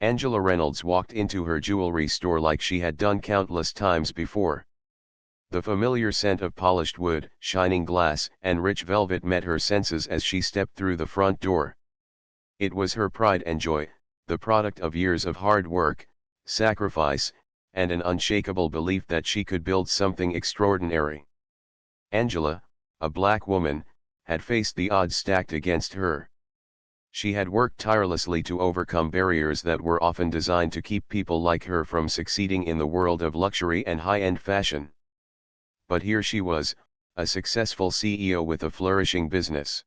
Angela Reynolds walked into her jewelry store like she had done countless times before. The familiar scent of polished wood, shining glass, and rich velvet met her senses as she stepped through the front door. It was her pride and joy, the product of years of hard work, sacrifice, and an unshakable belief that she could build something extraordinary. Angela, a black woman, had faced the odds stacked against her. She had worked tirelessly to overcome barriers that were often designed to keep people like her from succeeding in the world of luxury and high-end fashion. But here she was, a successful CEO with a flourishing business.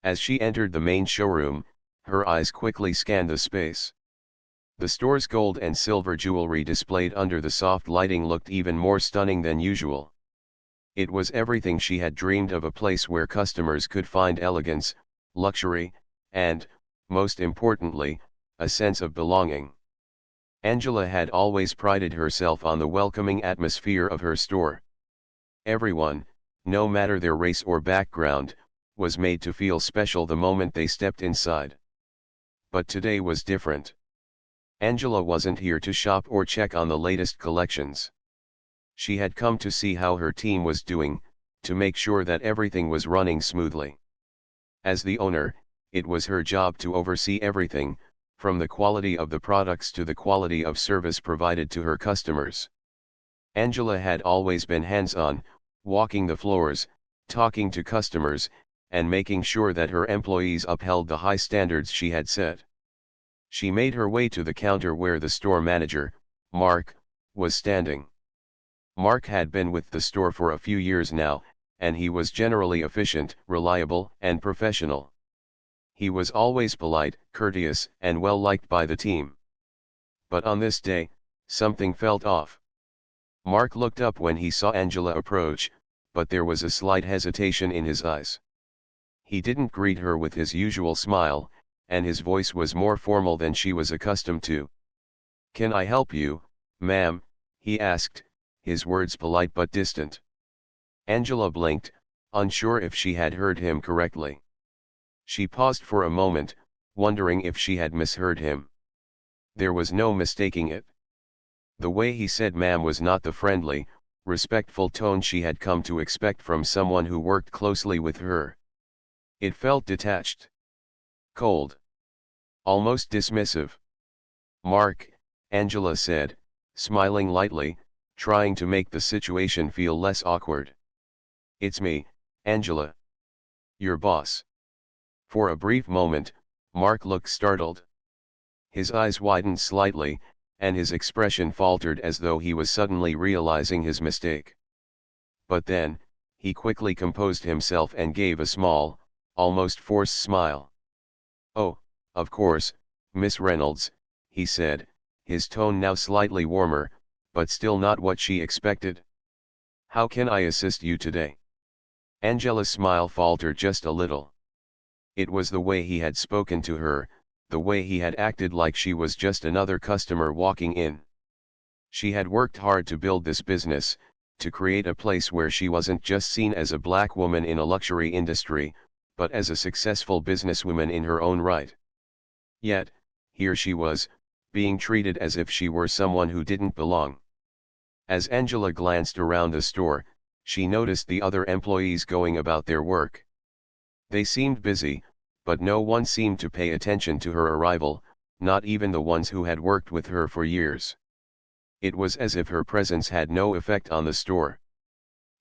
As she entered the main showroom, her eyes quickly scanned the space. The store's gold and silver jewelry displayed under the soft lighting looked even more stunning than usual. It was everything she had dreamed of, a place where customers could find elegance, luxury, and, most importantly, a sense of belonging. Angela had always prided herself on the welcoming atmosphere of her store. Everyone, no matter their race or background, was made to feel special the moment they stepped inside. But today was different. Angela wasn't here to shop or check on the latest collections. She had come to see how her team was doing, to make sure that everything was running smoothly. As the owner, it was her job to oversee everything, from the quality of the products to the quality of service provided to her customers. Angela had always been hands-on, walking the floors, talking to customers, and making sure that her employees upheld the high standards she had set. She made her way to the counter where the store manager, Mark, was standing. Mark had been with the store for a few years now, and he was generally efficient, reliable, and professional. He was always polite, courteous, and well liked by the team. But on this day, something felt off. Mark looked up when he saw Angela approach, but there was a slight hesitation in his eyes. He didn't greet her with his usual smile, and his voice was more formal than she was accustomed to. "Can I help you, ma'am?" he asked, his words polite but distant. Angela blinked, unsure if she had heard him correctly. She paused for a moment, wondering if she had misheard him. There was no mistaking it. The way he said ma'am was not the friendly, respectful tone she had come to expect from someone who worked closely with her. It felt detached. Cold. Almost dismissive. "Mark," Angela said, smiling lightly, trying to make the situation feel less awkward. "It's me, Angela. Your boss." For a brief moment, Mark looked startled. His eyes widened slightly, and his expression faltered as though he was suddenly realizing his mistake. But then, he quickly composed himself and gave a small, almost forced smile. "Oh, of course, Miss Reynolds," he said, his tone now slightly warmer, but still not what she expected. "How can I assist you today?" Angela's smile faltered just a little. It was the way he had spoken to her, the way he had acted like she was just another customer walking in. She had worked hard to build this business, to create a place where she wasn't just seen as a black woman in a luxury industry, but as a successful businesswoman in her own right. Yet, here she was, being treated as if she were someone who didn't belong. As Angela glanced around the store, she noticed the other employees going about their work. They seemed busy, but no one seemed to pay attention to her arrival, not even the ones who had worked with her for years. It was as if her presence had no effect on the store.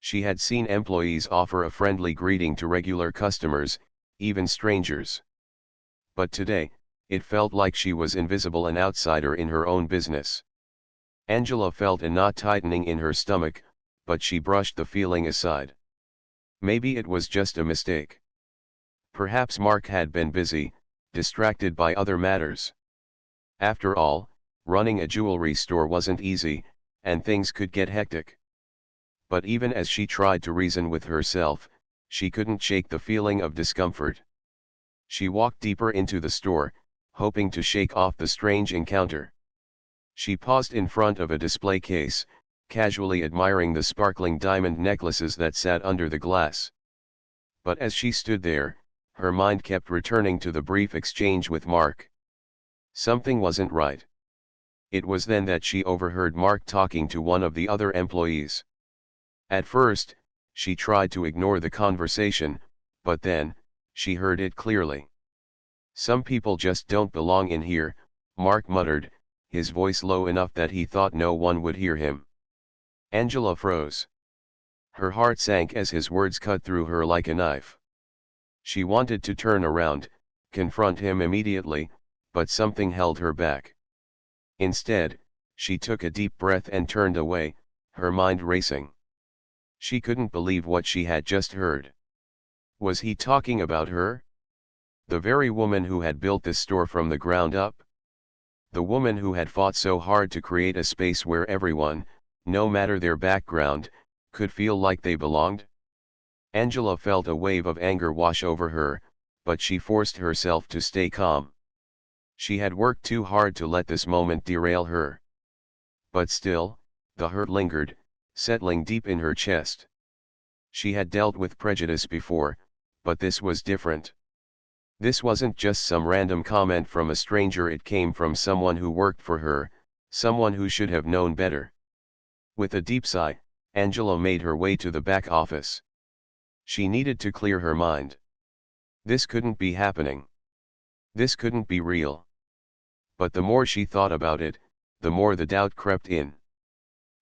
She had seen employees offer a friendly greeting to regular customers, even strangers. But today, it felt like she was invisible, an outsider in her own business. Angela felt a knot tightening in her stomach, but she brushed the feeling aside. Maybe it was just a mistake. Perhaps Mark had been busy, distracted by other matters. After all, running a jewelry store wasn't easy, and things could get hectic. But even as she tried to reason with herself, she couldn't shake the feeling of discomfort. She walked deeper into the store, hoping to shake off the strange encounter. She paused in front of a display case, casually admiring the sparkling diamond necklaces that sat under the glass. But as she stood there, her mind kept returning to the brief exchange with Mark. Something wasn't right. It was then that she overheard Mark talking to one of the other employees. At first, she tried to ignore the conversation, but then, she heard it clearly. "Some people just don't belong in here," Mark muttered, his voice low enough that he thought no one would hear him. Angela froze. Her heart sank as his words cut through her like a knife. She wanted to turn around, confront him immediately, but something held her back. Instead, she took a deep breath and turned away, her mind racing. She couldn't believe what she had just heard. Was he talking about her? The very woman who had built this store from the ground up? The woman who had fought so hard to create a space where everyone, no matter their background, could feel like they belonged? Angela felt a wave of anger wash over her, but she forced herself to stay calm. She had worked too hard to let this moment derail her. But still, the hurt lingered, settling deep in her chest. She had dealt with prejudice before, but this was different. This wasn't just some random comment from a stranger, it came from someone who worked for her, someone who should have known better. With a deep sigh, Angela made her way to the back office. She needed to clear her mind. This couldn't be happening. This couldn't be real. But the more she thought about it, the more the doubt crept in.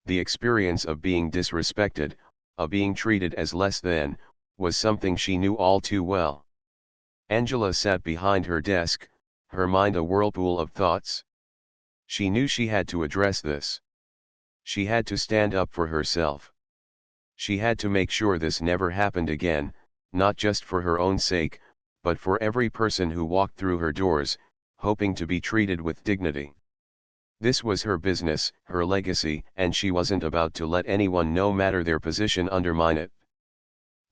The experience of being disrespected, of being treated as less than, was something she knew all too well. Angela sat behind her desk, her mind a whirlpool of thoughts. She knew she had to address this. She had to stand up for herself. She had to make sure this never happened again, not just for her own sake, but for every person who walked through her doors, hoping to be treated with dignity. This was her business, her legacy, and she wasn't about to let anyone, no matter their position, undermine it.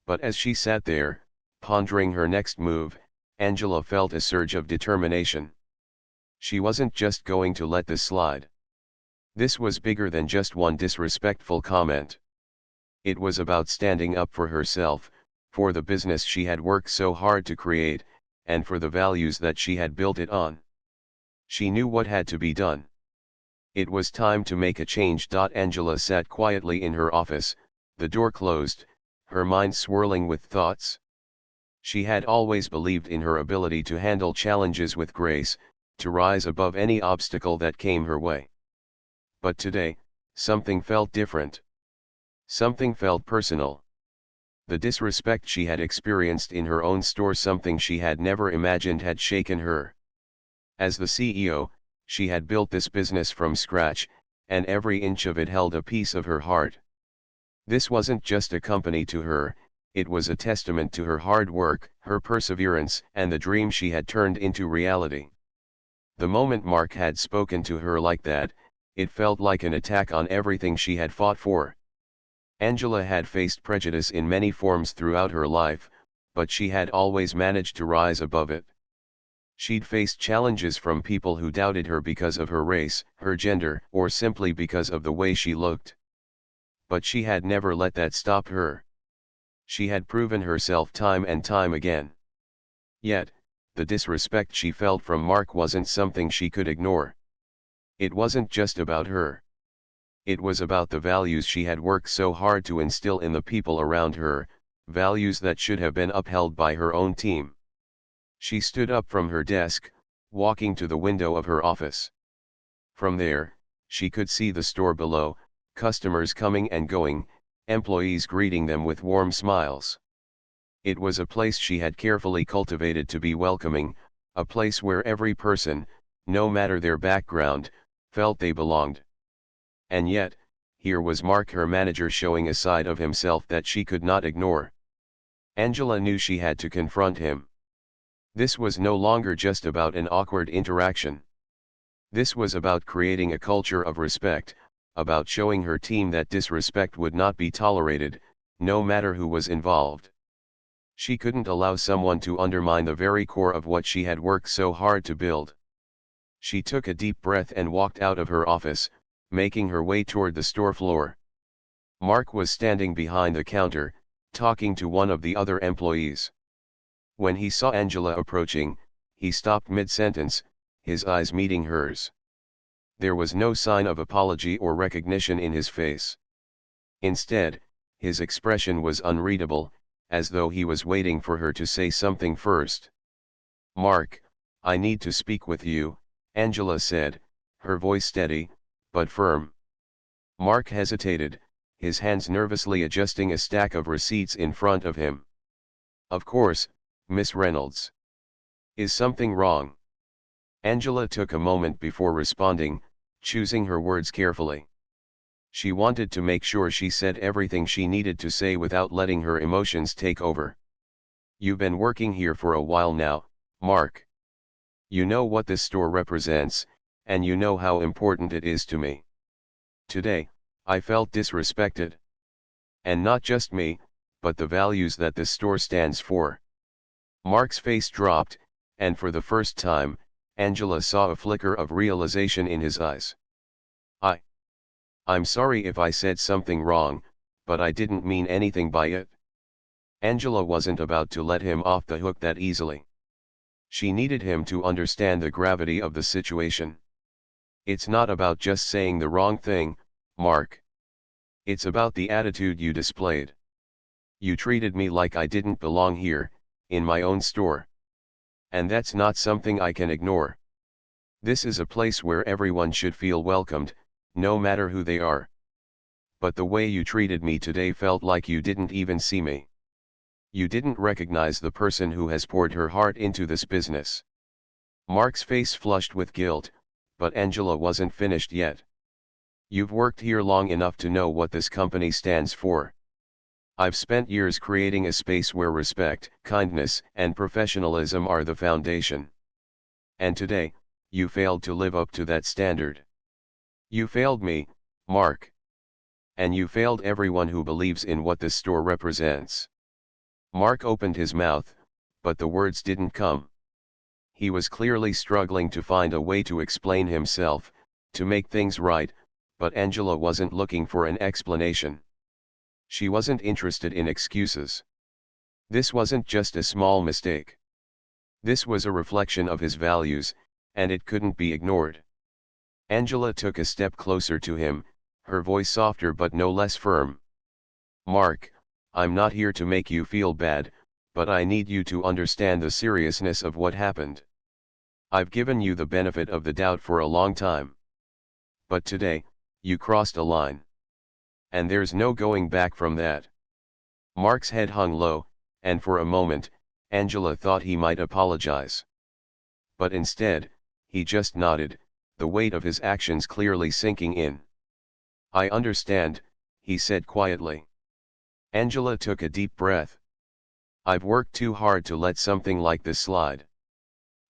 But as she sat there, pondering her next move, Angela felt a surge of determination. She wasn't just going to let this slide. This was bigger than just one disrespectful comment. It was about standing up for herself, for the business she had worked so hard to create, and for the values that she had built it on. She knew what had to be done. It was time to make a change. Angela sat quietly in her office, the door closed, her mind swirling with thoughts. She had always believed in her ability to handle challenges with grace, to rise above any obstacle that came her way. But today, something felt different. Something felt personal. The disrespect she had experienced in her own store, something she had never imagined, had shaken her. As the CEO, she had built this business from scratch, and every inch of it held a piece of her heart. This wasn't just a company to her, it was a testament to her hard work, her perseverance, and the dream she had turned into reality. The moment Mark had spoken to her like that, it felt like an attack on everything she had fought for. Angela had faced prejudice in many forms throughout her life, but she had always managed to rise above it. She'd faced challenges from people who doubted her because of her race, her gender, or simply because of the way she looked. But she had never let that stop her. She had proven herself time and time again. Yet, the disrespect she felt from Mark wasn't something she could ignore. It wasn't just about her. It was about the values she had worked so hard to instill in the people around her, values that should have been upheld by her own team. She stood up from her desk, walking to the window of her office. From there, she could see the store below, customers coming and going, employees greeting them with warm smiles. It was a place she had carefully cultivated to be welcoming, a place where every person, no matter their background, felt they belonged. And yet, here was Mark, her manager, showing a side of himself that she could not ignore. Angela knew she had to confront him. This was no longer just about an awkward interaction. This was about creating a culture of respect, about showing her team that disrespect would not be tolerated, no matter who was involved. She couldn't allow someone to undermine the very core of what she had worked so hard to build. She took a deep breath and walked out of her office, making her way toward the store floor. Mark was standing behind the counter, talking to one of the other employees. When he saw Angela approaching, he stopped mid-sentence, his eyes meeting hers. There was no sign of apology or recognition in his face. Instead, his expression was unreadable, as though he was waiting for her to say something first. "Mark, I need to speak with you," Angela said, her voice steady, but firm. Mark hesitated, his hands nervously adjusting a stack of receipts in front of him. "Of course, Miss Reynolds. Is something wrong?" Angela took a moment before responding, choosing her words carefully. She wanted to make sure she said everything she needed to say without letting her emotions take over. "You've been working here for a while now, Mark. You know what this store represents, and you know how important it is to me. Today, I felt disrespected. And not just me, but the values that this store stands for." Mark's face dropped, and for the first time, Angela saw a flicker of realization in his eyes. I'm sorry if I said something wrong, but I didn't mean anything by it." Angela wasn't about to let him off the hook that easily. She needed him to understand the gravity of the situation. "It's not about just saying the wrong thing, Mark. It's about the attitude you displayed. You treated me like I didn't belong here, in my own store. And that's not something I can ignore. This is a place where everyone should feel welcomed, no matter who they are. But the way you treated me today felt like you didn't even see me. You didn't recognize the person who has poured her heart into this business." Mark's face flushed with guilt, but Angela wasn't finished yet. "You've worked here long enough to know what this company stands for. I've spent years creating a space where respect, kindness, and professionalism are the foundation. And today, you failed to live up to that standard. You failed me, Mark. And you failed everyone who believes in what this store represents." Mark opened his mouth, but the words didn't come. He was clearly struggling to find a way to explain himself, to make things right, but Angela wasn't looking for an explanation. She wasn't interested in excuses. This wasn't just a small mistake. This was a reflection of his values, and it couldn't be ignored. Angela took a step closer to him, her voice softer but no less firm. "Mark, I'm not here to make you feel bad, but I need you to understand the seriousness of what happened. I've given you the benefit of the doubt for a long time. But today, you crossed a line. And there's no going back from that." Mark's head hung low, and for a moment, Angela thought he might apologize. But instead, he just nodded, the weight of his actions clearly sinking in. "I understand," he said quietly. Angela took a deep breath. "I've worked too hard to let something like this slide.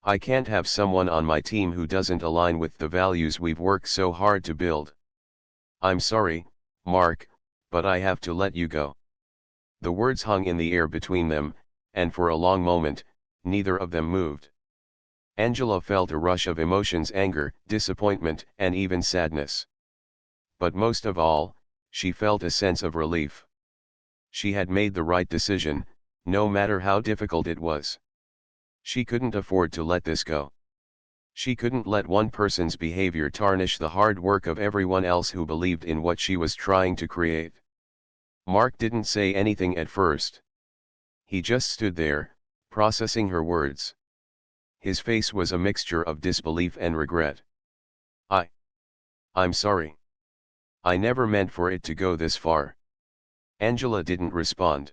I can't have someone on my team who doesn't align with the values we've worked so hard to build. I'm sorry, Mark, but I have to let you go." The words hung in the air between them, and for a long moment, neither of them moved. Angela felt a rush of emotions: anger, disappointment, and even sadness. But most of all, she felt a sense of relief. She had made the right decision, no matter how difficult it was. She couldn't afford to let this go. She couldn't let one person's behavior tarnish the hard work of everyone else who believed in what she was trying to create. Mark didn't say anything at first. He just stood there, processing her words. His face was a mixture of disbelief and regret. I. I'm sorry. I never meant for it to go this far." Angela didn't respond.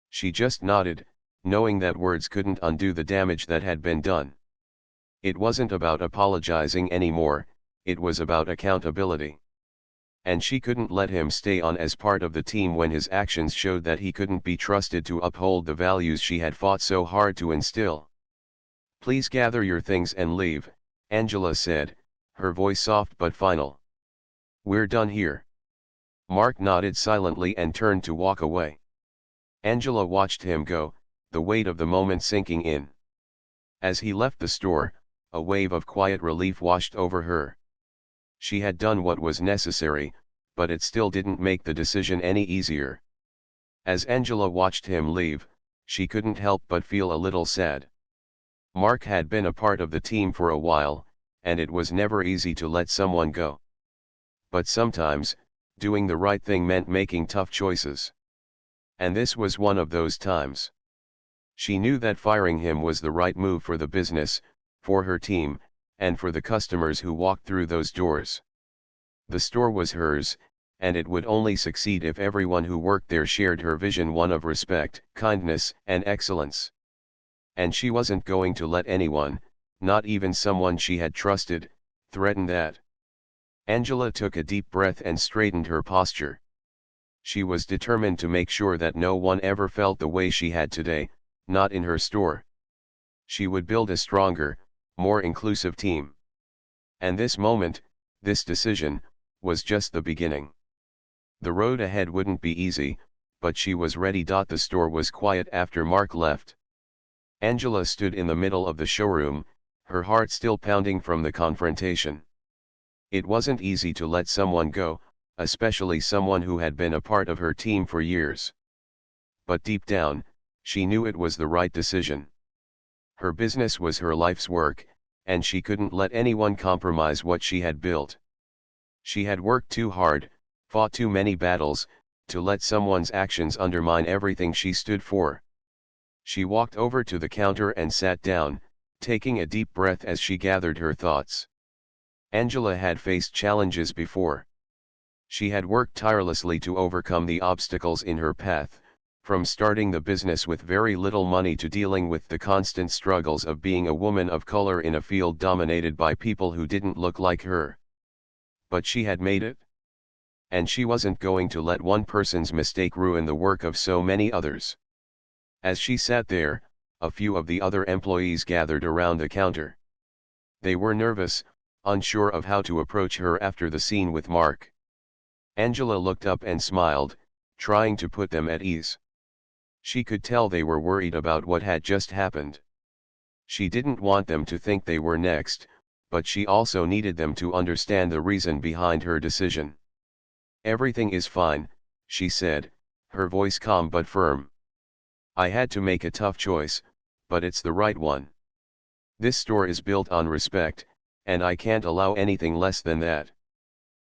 She just nodded, knowing that words couldn't undo the damage that had been done. It wasn't about apologizing anymore, it was about accountability. And she couldn't let him stay on as part of the team when his actions showed that he couldn't be trusted to uphold the values she had fought so hard to instill. "Please gather your things and leave," Angela said, her voice soft but final. "We're done here." Mark nodded silently and turned to walk away. Angela watched him go, the weight of the moment sinking in. As he left the store, a wave of quiet relief washed over her. She had done what was necessary, but it still didn't make the decision any easier. As Angela watched him leave, she couldn't help but feel a little sad. Mark had been a part of the team for a while, and it was never easy to let someone go. But sometimes, doing the right thing meant making tough choices. And this was one of those times. She knew that firing him was the right move for the business, for her team, and for the customers who walked through those doors. The store was hers, and it would only succeed if everyone who worked there shared her vision, one of respect, kindness, and excellence. And she wasn't going to let anyone, not even someone she had trusted, threaten that. Angela took a deep breath and straightened her posture. She was determined to make sure that no one ever felt the way she had today, not in her store. She would build a stronger, more inclusive team. And this moment, this decision, was just the beginning. The road ahead wouldn't be easy, but she was ready. The store was quiet after Mark left. Angela stood in the middle of the showroom, her heart still pounding from the confrontation. It wasn't easy to let someone go, especially someone who had been a part of her team for years. But deep down, she knew it was the right decision. Her business was her life's work, and she couldn't let anyone compromise what she had built. She had worked too hard, fought too many battles, to let someone's actions undermine everything she stood for. She walked over to the counter and sat down, taking a deep breath as she gathered her thoughts. Angela had faced challenges before. She had worked tirelessly to overcome the obstacles in her path, from starting the business with very little money to dealing with the constant struggles of being a woman of color in a field dominated by people who didn't look like her. But she had made it. And she wasn't going to let one person's mistake ruin the work of so many others. As she sat there, a few of the other employees gathered around the counter. They were nervous, unsure of how to approach her after the scene with Mark. Angela looked up and smiled, trying to put them at ease. She could tell they were worried about what had just happened. She didn't want them to think they were next, but she also needed them to understand the reason behind her decision. "Everything is fine," she said, her voice calm but firm. "I had to make a tough choice, but it's the right one. This store is built on respect, and I can't allow anything less than that."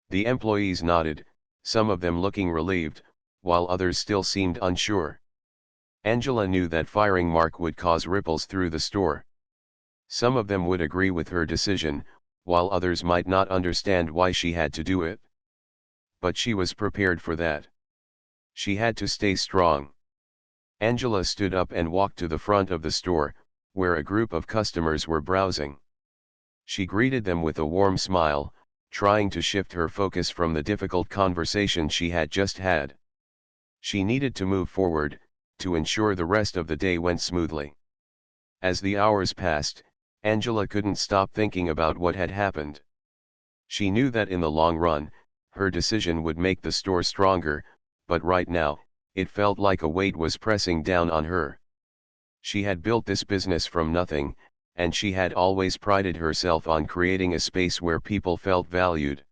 The employees nodded, some of them looking relieved, while others still seemed unsure. Angela knew that firing Mark would cause ripples through the store. Some of them would agree with her decision, while others might not understand why she had to do it. But she was prepared for that. She had to stay strong. Angela stood up and walked to the front of the store, where a group of customers were browsing. She greeted them with a warm smile, trying to shift her focus from the difficult conversation she had just had. She needed to move forward, to ensure the rest of the day went smoothly. As the hours passed, Angela couldn't stop thinking about what had happened. She knew that in the long run, her decision would make the store stronger, but right now, it felt like a weight was pressing down on her. She had built this business from nothing, and she had always prided herself on creating a space where people felt valued.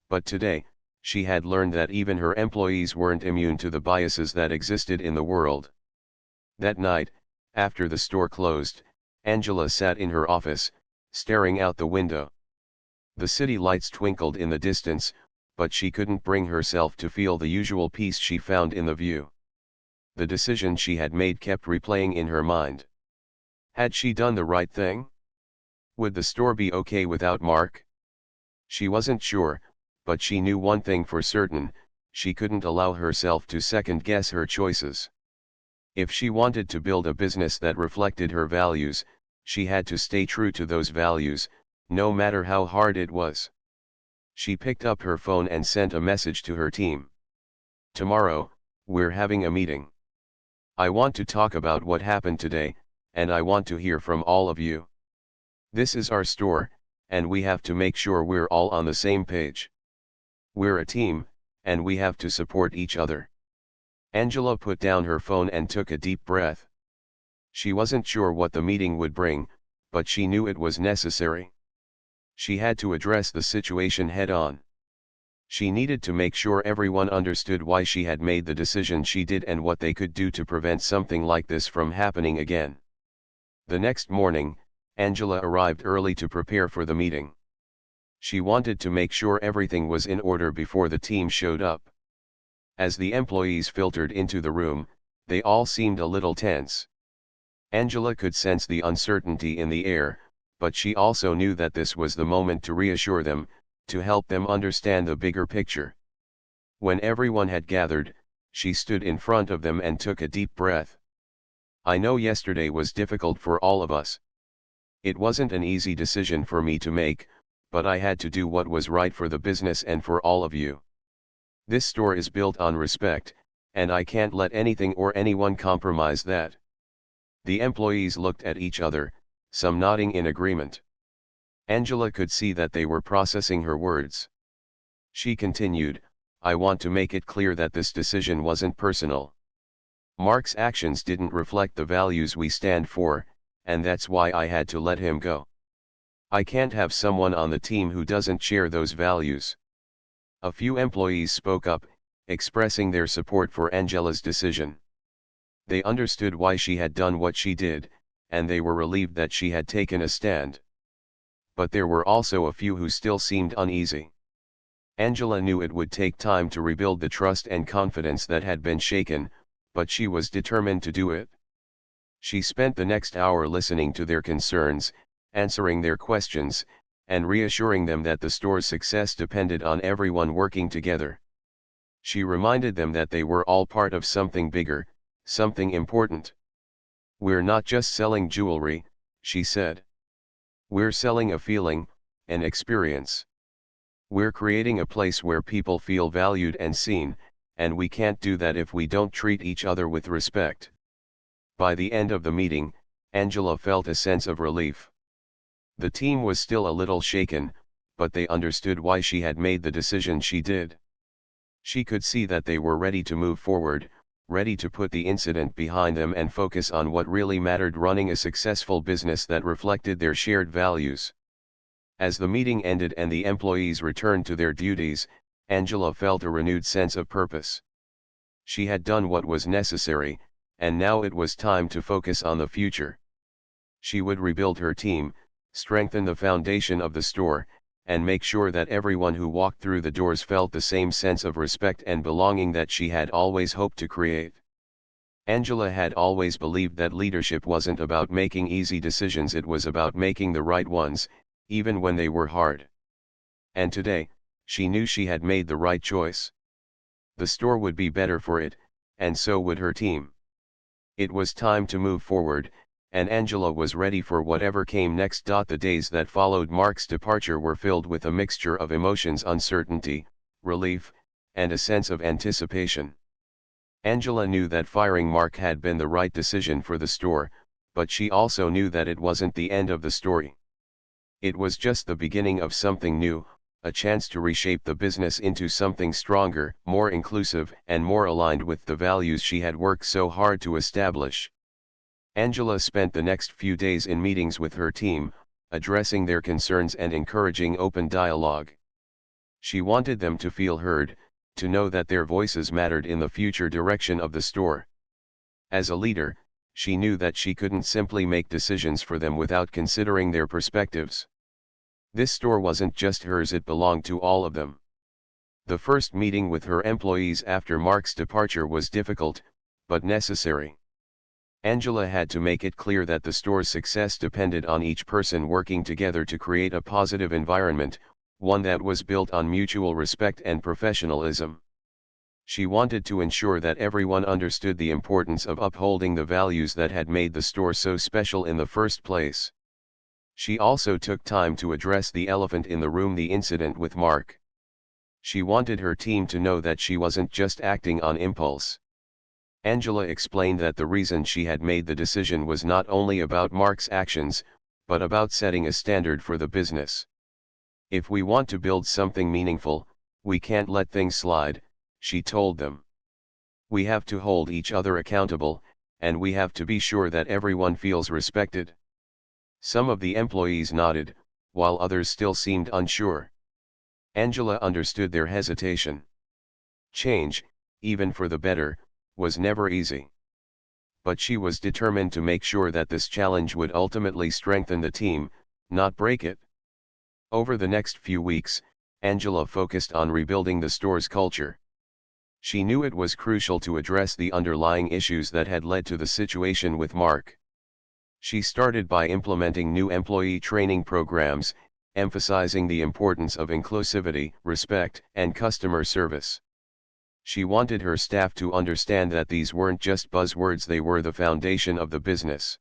But today, she had learned that even her employees weren't immune to the biases that existed in the world. That night, after the store closed, Angela sat in her office, staring out the window. The city lights twinkled in the distance, but she couldn't bring herself to feel the usual peace she found in the view. The decision she had made kept replaying in her mind. Had she done the right thing? Would the store be okay without Mark? She wasn't sure, but she knew one thing for certain: she couldn't allow herself to second-guess her choices. If she wanted to build a business that reflected her values, she had to stay true to those values, no matter how hard it was. She picked up her phone and sent a message to her team. "Tomorrow, we're having a meeting. I want to talk about what happened today, and I want to hear from all of you. This is our store, and we have to make sure we're all on the same page. We're a team, and we have to support each other." Angela put down her phone and took a deep breath. She wasn't sure what the meeting would bring, but she knew it was necessary. She had to address the situation head-on. She needed to make sure everyone understood why she had made the decision she did and what they could do to prevent something like this from happening again. The next morning, Angela arrived early to prepare for the meeting. She wanted to make sure everything was in order before the team showed up. As the employees filtered into the room, they all seemed a little tense. Angela could sense the uncertainty in the air, but she also knew that this was the moment to reassure them, to help them understand the bigger picture. When everyone had gathered, she stood in front of them and took a deep breath. "I know yesterday was difficult for all of us. It wasn't an easy decision for me to make, but I had to do what was right for the business and for all of you. This store is built on respect, and I can't let anything or anyone compromise that." The employees looked at each other, some nodding in agreement. Angela could see that they were processing her words. She continued, "I want to make it clear that this decision wasn't personal. Mark's actions didn't reflect the values we stand for, and that's why I had to let him go. I can't have someone on the team who doesn't share those values." A few employees spoke up, expressing their support for Angela's decision. They understood why she had done what she did, and they were relieved that she had taken a stand. But there were also a few who still seemed uneasy. Angela knew it would take time to rebuild the trust and confidence that had been shaken, but she was determined to do it. She spent the next hour listening to their concerns, answering their questions, and reassuring them that the store's success depended on everyone working together. She reminded them that they were all part of something bigger, something important. "We're not just selling jewelry," she said. "We're selling a feeling, an experience. We're creating a place where people feel valued and seen, and we can't do that if we don't treat each other with respect." By the end of the meeting, Angela felt a sense of relief. The team was still a little shaken, but they understood why she had made the decision she did. She could see that they were ready to move forward, ready to put the incident behind them and focus on what really mattered: running a successful business that reflected their shared values. As the meeting ended and the employees returned to their duties, Angela felt a renewed sense of purpose. She had done what was necessary, and now it was time to focus on the future. She would rebuild her team, strengthen the foundation of the store, and make sure that everyone who walked through the doors felt the same sense of respect and belonging that she had always hoped to create. Angela had always believed that leadership wasn't about making easy decisions, it was about making the right ones, even when they were hard. And today, she knew she had made the right choice. The store would be better for it, and so would her team. It was time to move forward, and Angela was ready for whatever came next. The days that followed Mark's departure were filled with a mixture of emotions: uncertainty, relief, and a sense of anticipation. Angela knew that firing Mark had been the right decision for the store, but she also knew that it wasn't the end of the story. It was just the beginning of something new, a chance to reshape the business into something stronger, more inclusive, and more aligned with the values she had worked so hard to establish. Angela spent the next few days in meetings with her team, addressing their concerns and encouraging open dialogue. She wanted them to feel heard, to know that their voices mattered in the future direction of the store. As a leader, she knew that she couldn't simply make decisions for them without considering their perspectives. This store wasn't just hers, it belonged to all of them. The first meeting with her employees after Mark's departure was difficult, but necessary. Angela had to make it clear that the store's success depended on each person working together to create a positive environment, one that was built on mutual respect and professionalism. She wanted to ensure that everyone understood the importance of upholding the values that had made the store so special in the first place. She also took time to address the elephant in the room: the incident with Mark. She wanted her team to know that she wasn't just acting on impulse. Angela explained that the reason she had made the decision was not only about Mark's actions, but about setting a standard for the business. "If we want to build something meaningful, we can't let things slide," she told them. "We have to hold each other accountable, and we have to be sure that everyone feels respected." Some of the employees nodded, while others still seemed unsure. Angela understood their hesitation. Change, even for the better, was never easy. but she was determined to make sure that this challenge would ultimately strengthen the team, not break it. Over the next few weeks, Angela focused on rebuilding the store's culture. She knew it was crucial to address the underlying issues that had led to the situation with Mark. She started by implementing new employee training programs, emphasizing the importance of inclusivity, respect, and customer service. She wanted her staff to understand that these weren't just buzzwords, they were the foundation of the business.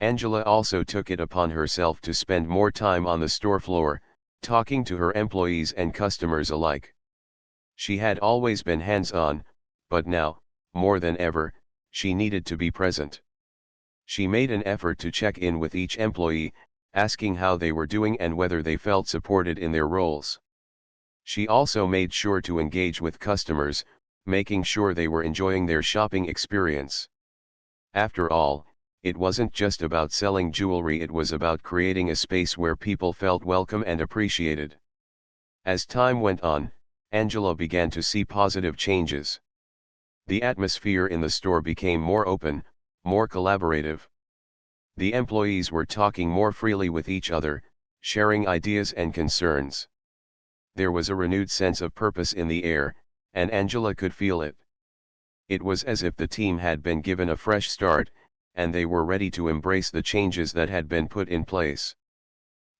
Angela also took it upon herself to spend more time on the store floor, talking to her employees and customers alike. She had always been hands-on, but now, more than ever, she needed to be present. She made an effort to check in with each employee, asking how they were doing and whether they felt supported in their roles. She also made sure to engage with customers, making sure they were enjoying their shopping experience. After all, it wasn't just about selling jewelry, it was about creating a space where people felt welcome and appreciated. As time went on, Angela began to see positive changes. The atmosphere in the store became more open, more collaborative. The employees were talking more freely with each other, sharing ideas and concerns. There was a renewed sense of purpose in the air, and Angela could feel it. It was as if the team had been given a fresh start, and they were ready to embrace the changes that had been put in place.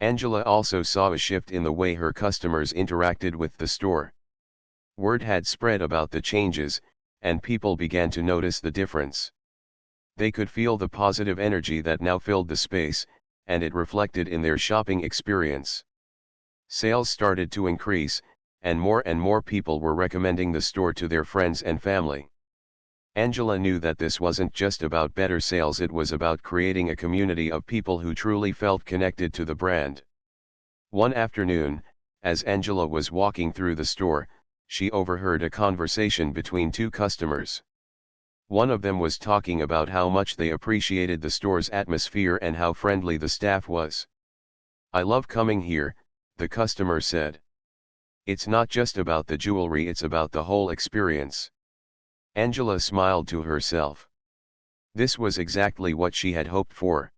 Angela also saw a shift in the way her customers interacted with the store. Word had spread about the changes, and people began to notice the difference. They could feel the positive energy that now filled the space, and it reflected in their shopping experience. Sales started to increase, and more people were recommending the store to their friends and family. Angela knew that this wasn't just about better sales, it was about creating a community of people who truly felt connected to the brand. One afternoon, as Angela was walking through the store, she overheard a conversation between two customers. One of them was talking about how much they appreciated the store's atmosphere and how friendly the staff was. "I love coming here," the customer said. "It's not just about the jewelry, it's about the whole experience." Angela smiled to herself. This was exactly what she had hoped for.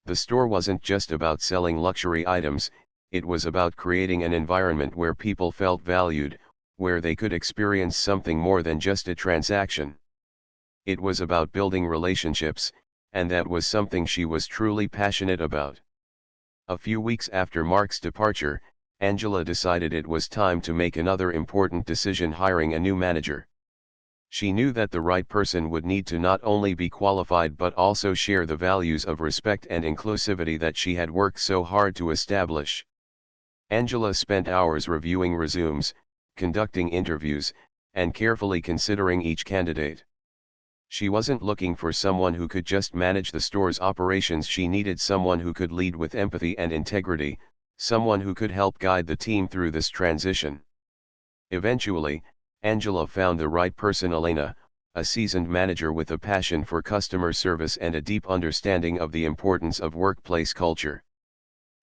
The store wasn't just about selling luxury items, it was about creating an environment where people felt valued, where they could experience something more than just a transaction. It was about building relationships, and that was something she was truly passionate about. A few weeks after Mark's departure, Angela decided it was time to make another important decision: hiring a new manager. She knew that the right person would need to not only be qualified but also share the values of respect and inclusivity that she had worked so hard to establish. Angela spent hours reviewing resumes, conducting interviews, and carefully considering each candidate. She wasn't looking for someone who could just manage the store's operations, she needed someone who could lead with empathy and integrity, someone who could help guide the team through this transition. Eventually, Angela found the right person: Elena, a seasoned manager with a passion for customer service and a deep understanding of the importance of workplace culture.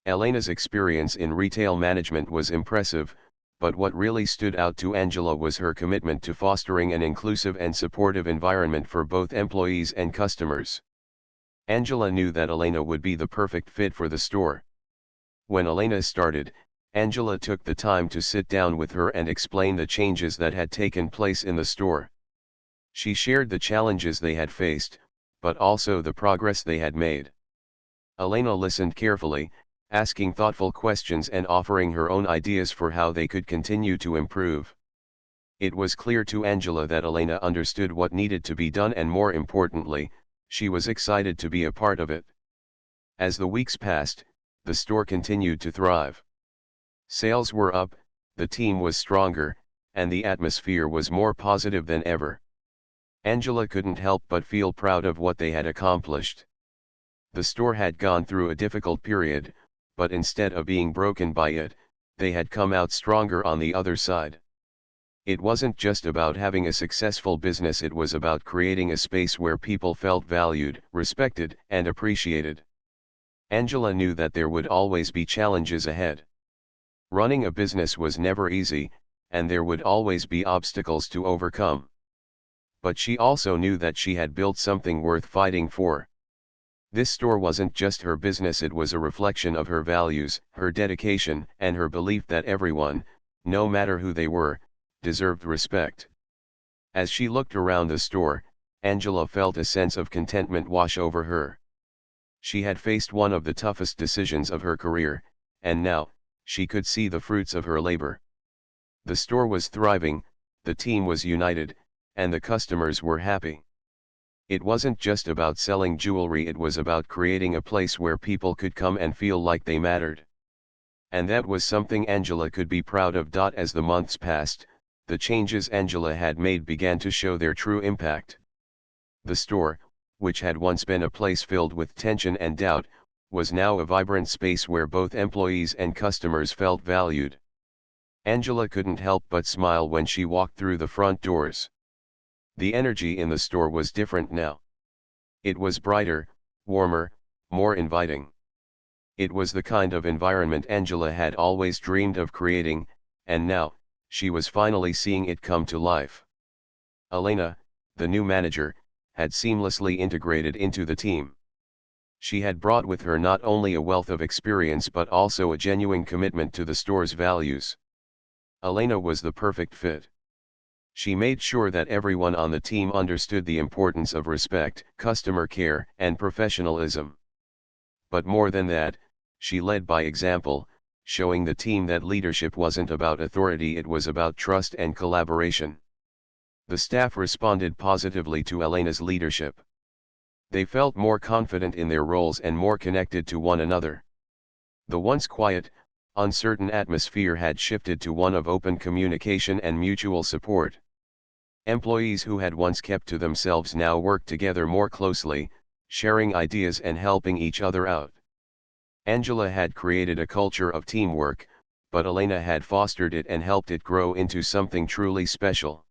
Elena's experience in retail management was impressive, but what really stood out to Angela was her commitment to fostering an inclusive and supportive environment for both employees and customers. Angela knew that Elena would be the perfect fit for the store. When Elena started, Angela took the time to sit down with her and explain the changes that had taken place in the store. She shared the challenges they had faced, but also the progress they had made. Elena listened carefully, asking thoughtful questions and offering her own ideas for how they could continue to improve. It was clear to Angela that Elena understood what needed to be done, and more importantly, she was excited to be a part of it. As the weeks passed, the store continued to thrive. Sales were up, the team was stronger, and the atmosphere was more positive than ever. Angela couldn't help but feel proud of what they had accomplished. The store had gone through a difficult period, but instead of being broken by it, they had come out stronger on the other side. It wasn't just about having a successful business, it was about creating a space where people felt valued, respected, and appreciated. Angela knew that there would always be challenges ahead. Running a business was never easy, and there would always be obstacles to overcome. but she also knew that she had built something worth fighting for. This store wasn't just her business, it was a reflection of her values, her dedication, and her belief that everyone, no matter who they were, deserved respect. As she looked around the store, Angela felt a sense of contentment wash over her. She had faced one of the toughest decisions of her career, and now, she could see the fruits of her labor. The store was thriving, the team was united, and the customers were happy. It wasn't just about selling jewelry, it was about creating a place where people could come and feel like they mattered. And that was something Angela could be proud of. As the months passed, the changes Angela had made began to show their true impact. The store, which had once been a place filled with tension and doubt, was now a vibrant space where both employees and customers felt valued. Angela couldn't help but smile when she walked through the front doors. The energy in the store was different now. It was brighter, warmer, more inviting. It was the kind of environment Angela had always dreamed of creating, and now, she was finally seeing it come to life. Elena, the new manager, had seamlessly integrated into the team. She had brought with her not only a wealth of experience but also a genuine commitment to the store's values. Elena was the perfect fit. She made sure that everyone on the team understood the importance of respect, customer care, and professionalism. But more than that, she led by example, showing the team that leadership wasn't about authority, it was about trust and collaboration. The staff responded positively to Elena's leadership. They felt more confident in their roles and more connected to one another. The once quiet, uncertain atmosphere had shifted to one of open communication and mutual support. Employees who had once kept to themselves now worked together more closely, sharing ideas and helping each other out. Angela had created a culture of teamwork, but Elena had fostered it and helped it grow into something truly special.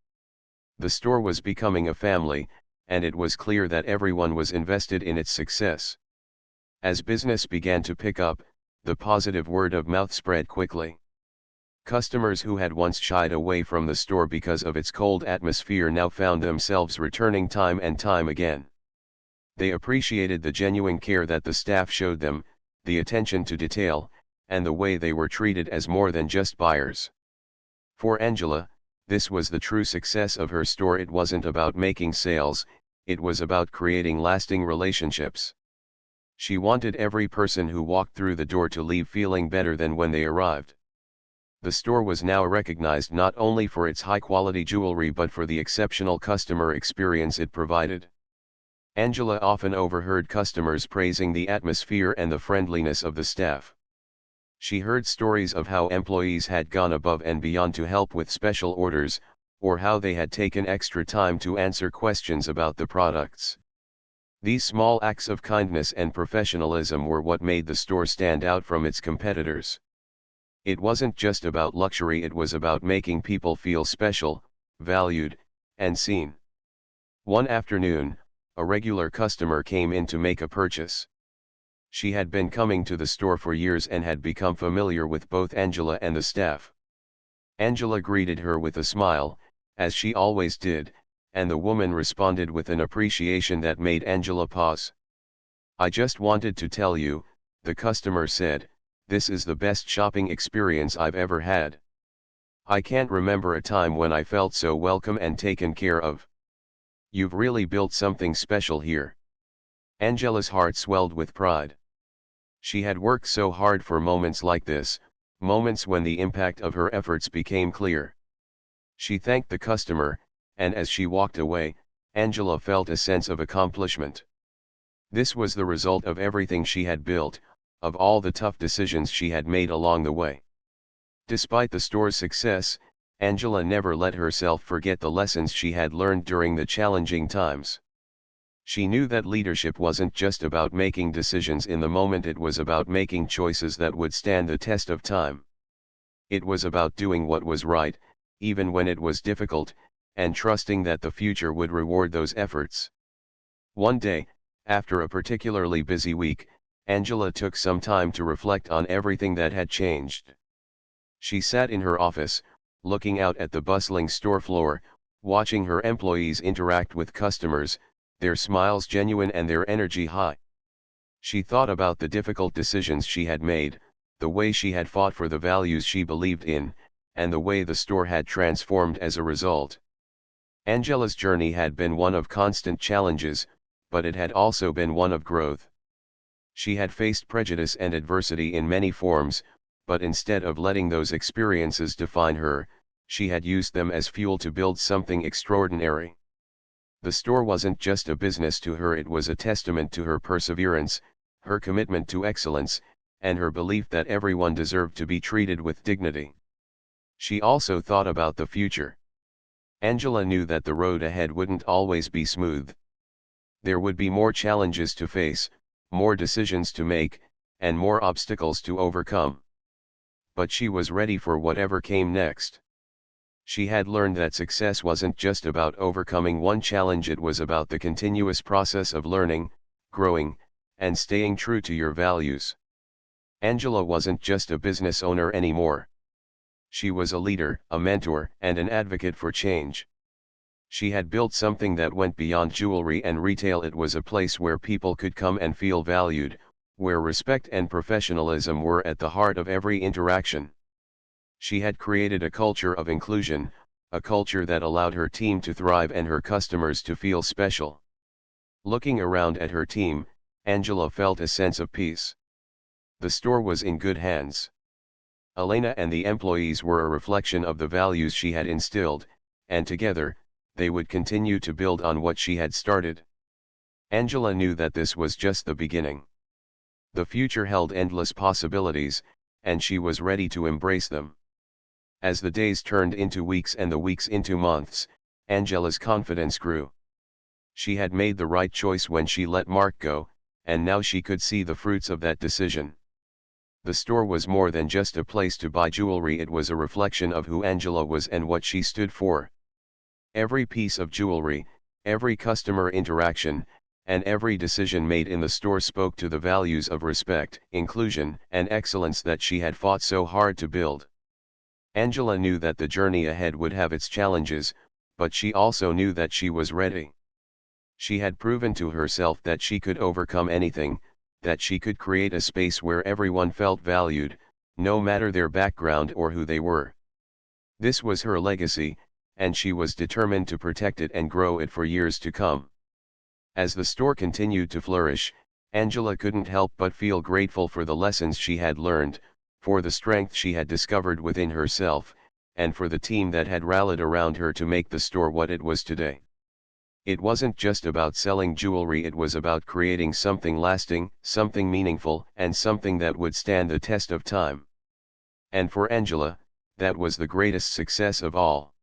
The store was becoming a family, and it was clear that everyone was invested in its success. As business began to pick up, the positive word of mouth spread quickly. Customers who had once shied away from the store because of its cold atmosphere now found themselves returning time and time again. They appreciated the genuine care that the staff showed them, the attention to detail, and the way they were treated as more than just buyers. For Angela, this was the true success of her store. It wasn't about making sales, it was about creating lasting relationships. She wanted every person who walked through the door to leave feeling better than when they arrived. The store was now recognized not only for its high-quality jewelry but for the exceptional customer experience it provided. Angela often overheard customers praising the atmosphere and the friendliness of the staff. She heard stories of how employees had gone above and beyond to help with special orders, or how they had taken extra time to answer questions about the products. These small acts of kindness and professionalism were what made the store stand out from its competitors. It wasn't just about luxury, it was about making people feel special, valued, and seen. One afternoon, a regular customer came in to make a purchase. She had been coming to the store for years and had become familiar with both Angela and the staff. Angela greeted her with a smile, as she always did, and the woman responded with an appreciation that made Angela pause. "I just wanted to tell you," the customer said, "this is the best shopping experience I've ever had. I can't remember a time when I felt so welcome and taken care of. You've really built something special here." Angela's heart swelled with pride. She had worked so hard for moments like this, moments when the impact of her efforts became clear. She thanked the customer, and as she walked away, Angela felt a sense of accomplishment. This was the result of everything she had built, of all the tough decisions she had made along the way. Despite the store's success, Angela never let herself forget the lessons she had learned during the challenging times. She knew that leadership wasn't just about making decisions in the moment, it was about making choices that would stand the test of time. It was about doing what was right, even when it was difficult, and trusting that the future would reward those efforts. One day, after a particularly busy week, Angela took some time to reflect on everything that had changed. She sat in her office, looking out at the bustling store floor, watching her employees interact with customers, their smiles genuine and their energy high. She thought about the difficult decisions she had made, the way she had fought for the values she believed in, and the way the store had transformed as a result. Angela's journey had been one of constant challenges, but it had also been one of growth. She had faced prejudice and adversity in many forms, but instead of letting those experiences define her, she had used them as fuel to build something extraordinary. The store wasn't just a business to her, it was a testament to her perseverance, her commitment to excellence, and her belief that everyone deserved to be treated with dignity. She also thought about the future. Angela knew that the road ahead wouldn't always be smooth. There would be more challenges to face, more decisions to make, and more obstacles to overcome. But she was ready for whatever came next. She had learned that success wasn't just about overcoming one challenge, it was about the continuous process of learning, growing, and staying true to your values. Angela wasn't just a business owner anymore. She was a leader, a mentor, and an advocate for change. She had built something that went beyond jewelry and retail. It was a place where people could come and feel valued, where respect and professionalism were at the heart of every interaction. She had created a culture of inclusion, a culture that allowed her team to thrive and her customers to feel special. Looking around at her team, Angela felt a sense of peace. The store was in good hands. Elena and the employees were a reflection of the values she had instilled, and together, they would continue to build on what she had started. Angela knew that this was just the beginning. The future held endless possibilities, and she was ready to embrace them. As the days turned into weeks and the weeks into months, Angela's confidence grew. She had made the right choice when she let Mark go, and now she could see the fruits of that decision. The store was more than just a place to buy jewelry, it was a reflection of who Angela was and what she stood for. Every piece of jewelry, every customer interaction, and every decision made in the store spoke to the values of respect, inclusion, and excellence that she had fought so hard to build. Angela knew that the journey ahead would have its challenges, but she also knew that she was ready. She had proven to herself that she could overcome anything, that she could create a space where everyone felt valued, no matter their background or who they were. This was her legacy, and she was determined to protect it and grow it for years to come. As the store continued to flourish, Angela couldn't help but feel grateful for the lessons she had learned, for the strength she had discovered within herself, and for the team that had rallied around her to make the store what it was today. It wasn't just about selling jewelry, it was about creating something lasting, something meaningful, and something that would stand the test of time. And for Angela, that was the greatest success of all.